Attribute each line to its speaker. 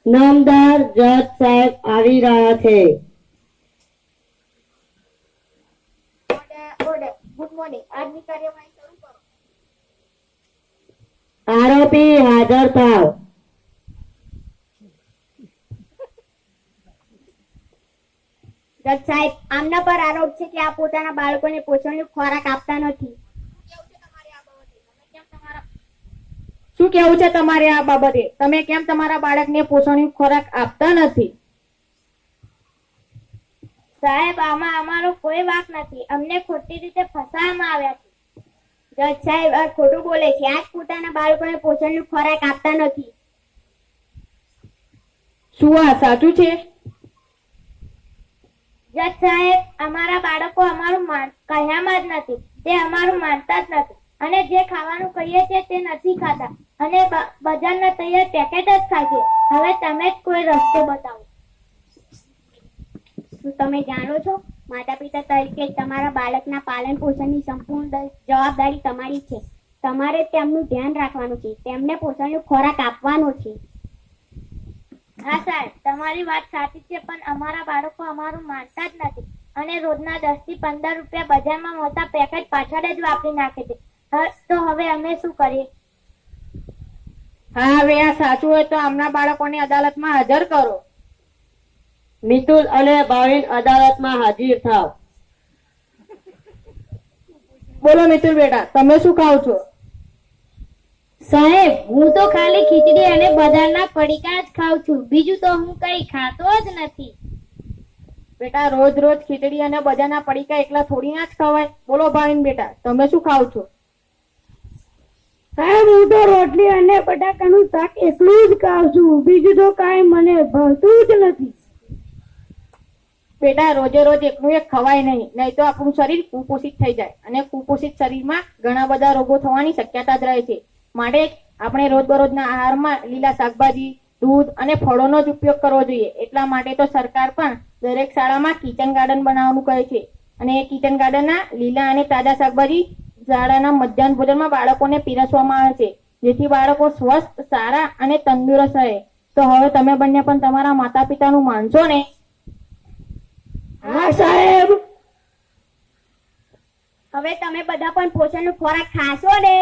Speaker 1: નામદાર જજ સાહેબ આવી રહ્યા છે.
Speaker 2: Good morning. આજની કાર્યવાહી શરૂ કરો.
Speaker 1: આરોપી હાજર થાવ.
Speaker 2: જજ સાહેબ, આમના પર આરોપ છે કે આ પોતાના બાળકોને પોષણયુક્ત ખોરાક આપતા નથી.
Speaker 3: શું કેવું છે તમારે આ બાબતે? તમે કેમ તમારા બાળકને પોષણયુક્ત ખોરાક આપતા નથી?
Speaker 2: સાહેબ, આમાં અમારો કોઈ વાંક નથી. અમને ખોટી રીતે ફસાવવામાં આવ્યા છે. જજ સાહેબ, આ ખોટું બોલે છે. આજ પોતાના બાળકોને પોષણયુક્ત ખોરાક આપતા નથી.
Speaker 3: શું આ સાચું છે?
Speaker 2: જજ સાહેબ, અમારા બાળકો અમારું કહ્યામાં જ નથી. તે અમારું માનતા જ નથી અને જે ખાવાનું કહીએ છીએ તે નથી ખાતા અને બજારના તૈયાર પેકેટ જ ખાય છે. હવે તમે જ કોઈ રસ્તો બતાવો. શું તમે જાણો છો, માતા પિતા તરીકે તમારા બાળકના પાલન પોષણની સંપૂર્ણ જવાબદારી તમારી છે. તમારે તેમનું ધ્યાન રાખવાનું છે, તેમને પોષણયુક્ત ખોરાક આપવાનો છે. હા સાહેબ, તમારી વાત સાચી છે, પણ અમારા બાળકો અમારું માનતા જ નથી અને રોજના 10 થી 15 રૂપિયા બજારમાં મળતા પેકેટ પાછળ જ વાપરી નાખે છે. તો હવે અમે શું કરીએ?
Speaker 3: હા, હવે આ સાચું હોય તો આમના બાળકોને અદાલતમાં હાજર કરો.
Speaker 1: મિતુલ અને ભાવિન અદાલતમાં હાજર થાવ.
Speaker 3: બોલો મિતુલ બેટા, તમે શું ખાવ છો?
Speaker 2: સાહેબ, હું તો ખાલી ખીચડી અને બજારના પડીકા જ ખાઉં છું. બીજું તો હું કઈ ખાતો જ નથી.
Speaker 3: બેટા, રોજ રોજ ખીચડી અને બજારના પડીકા એકલા થોડી ના જ ખવાય. બોલો ભાવિન બેટા, તમે શું ખાવ છો?
Speaker 4: સાહેબ, હું તો રોટલી અને બટાકાનું શાક એકલું જ ખાઉં છું. બીજું તો કાંઈ મને ભાવતું જ નથી.
Speaker 3: બેટા, રોજે રોજ એકલું એક ખવાય નહીં તો આપણું શરીર કુપોષિત થઈ જાય અને કુપોષિત શરીરમાં ઘણા બધા રોગો થવાની શક્યતા જ રહે છે. માટે આપણે રોજબરોજના આહારમાં લીલા શાકભાજી, દૂધ અને ફળોનો જ ઉપયોગ કરવો જોઈએ. એટલા માટે તો સરકાર પણ દરેક શાળામાં કિચન ગાર્ડન બનાવવાનું કહે છે અને એ કિચન ગાર્ડનના લીલા અને તાજા શાકભાજી શાળાના મધ્યાહન ભોજનમાં બાળકોને પીરસવામાં આવે છે, જેથી બાળકો સ્વસ્થ, સારા અને તંદુરસ્ત રહે. તો હવે તમે બંને પણ તમારા માતા પિતાનું માનશો ને?
Speaker 4: હા સાહેબ.
Speaker 2: હવે તમે બધા પણ પોષણયુક્ત ખોરાક ખાશો ને?